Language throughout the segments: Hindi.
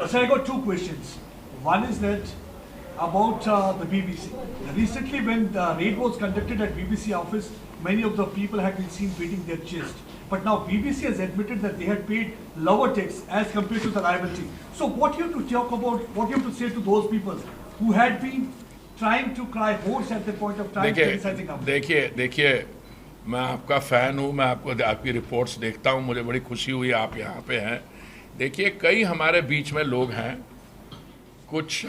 So I got two questions. One is that about the BBC. Recently, when the raid was conducted at BBC office, many of the people had been seen beating their chest. But now BBC has admitted that they had paid lower tax as compared to the liability. So what you have to talk about, what you have to say to those people who had been trying to cry hoarse at the point of time criticizing government? देखिए मैं आपका फ़ैन हूँ, मैं आपकी रिपोर्ट्स देखता हूँ, मुझे बड़ी खुशी हुई आप यहाँ पे हैं। देखिए कई हमारे बीच में लोग हैं, कुछ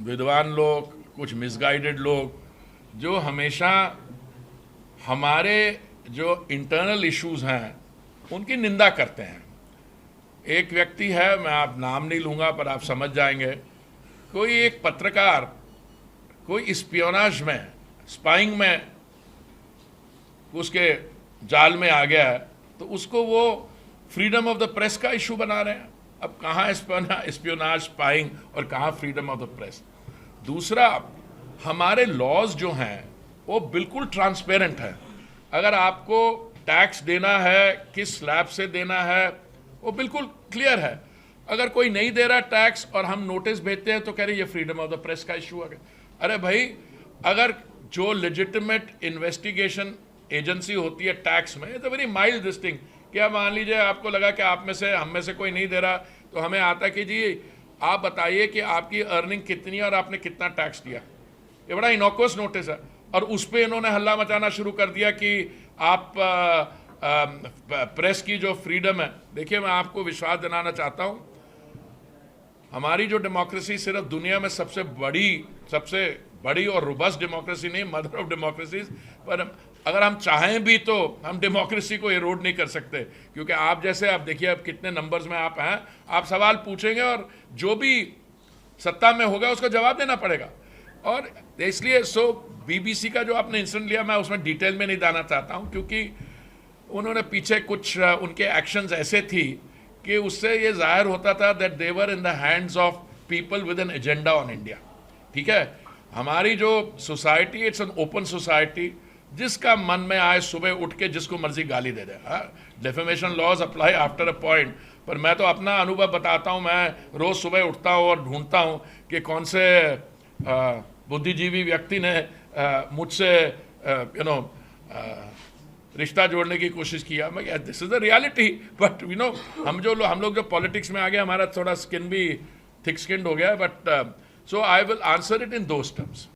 विद्वान लोग, कुछ मिसगाइडेड लोग जो हमेशा हमारे जो इंटरनल इश्यूज हैं उनकी निंदा करते हैं। एक व्यक्ति है, मैं आप नाम नहीं लूँगा पर आप समझ जाएंगे, कोई एक पत्रकार कोई स्पियोनाज में, स्पाइंग में उसके जाल में आ गया है तो उसको वो फ्रीडम ऑफ द प्रेस का इशू बना रहे हैं। अब कहाँ स्पियोनाज, स्पाइंग और कहाँ फ्रीडम ऑफ द प्रेस। दूसरा, हमारे लॉज जो हैं वो बिल्कुल ट्रांसपेरेंट है। अगर आपको टैक्स देना है, किस स्लैब से देना है, वो बिल्कुल क्लियर है। अगर कोई नहीं दे रहा टैक्स और हम नोटिस भेजते हैं तो कह रहे ये फ्रीडम ऑफ द प्रेस का इशू आ गया। अरे भाई, अगर जो लेजिटिमेट इन्वेस्टिगेशन एजेंसी होती है टैक्स में, it's a very mild this thing. क्या मान लीजिए आपको लगा कि आप में से, हम में से कोई नहीं दे रहा, तो हमें आता कि जी आप बताइए कि आपकी अर्निंग कितनी है और आपने कितना टैक्स दिया। ये बड़ा इनोकुअस नोटिस है और उस पर इन्होंने हल्ला मचाना शुरू कर दिया कि आप प्रेस की जो फ्रीडम है। देखिए मैं आपको विश्वास दिलाना चाहता हूँ, हमारी जो डेमोक्रेसी सिर्फ दुनिया में सबसे बड़ी और रोबस्ट डेमोक्रेसी नहीं, मदर ऑफ डेमोक्रेसीज, पर अगर हम चाहें भी तो हम डेमोक्रेसी को एरोड नहीं कर सकते। क्योंकि आप जैसे, आप देखिए अब कितने नंबर्स में आप हैं, आप सवाल पूछेंगे और जो भी सत्ता में होगा उसका जवाब देना पड़ेगा। और इसलिए बीबीसी का जो आपने इंसिडेंट लिया, मैं उसमें डिटेल में नहीं जाना चाहता हूँ क्योंकि उन्होंने पीछे कुछ उनके एक्शंस ऐसे थी कि उससे ये जाहिर होता था that they were in the hands of people with an agenda on India. ठीक है, हमारी जो society, it's an open society, जिसका मन में आए सुबह उठ के जिसको मर्जी गाली दे दे। Defamation laws apply after a point, पर मैं तो अपना अनुभव बताता हूँ। मैं रोज़ सुबह उठता हूँ और ढूंढता हूँ कि कौन से बुद्धिजीवी व्यक्ति ने मुझसे रिश्ता जोड़ने की कोशिश किया। मैं this is the reality, but हम लोग जो पॉलिटिक्स में आ गए, हमारा थोड़ा स्किन भी थिक स्किन्ड हो गया, but so I will answer it in those terms.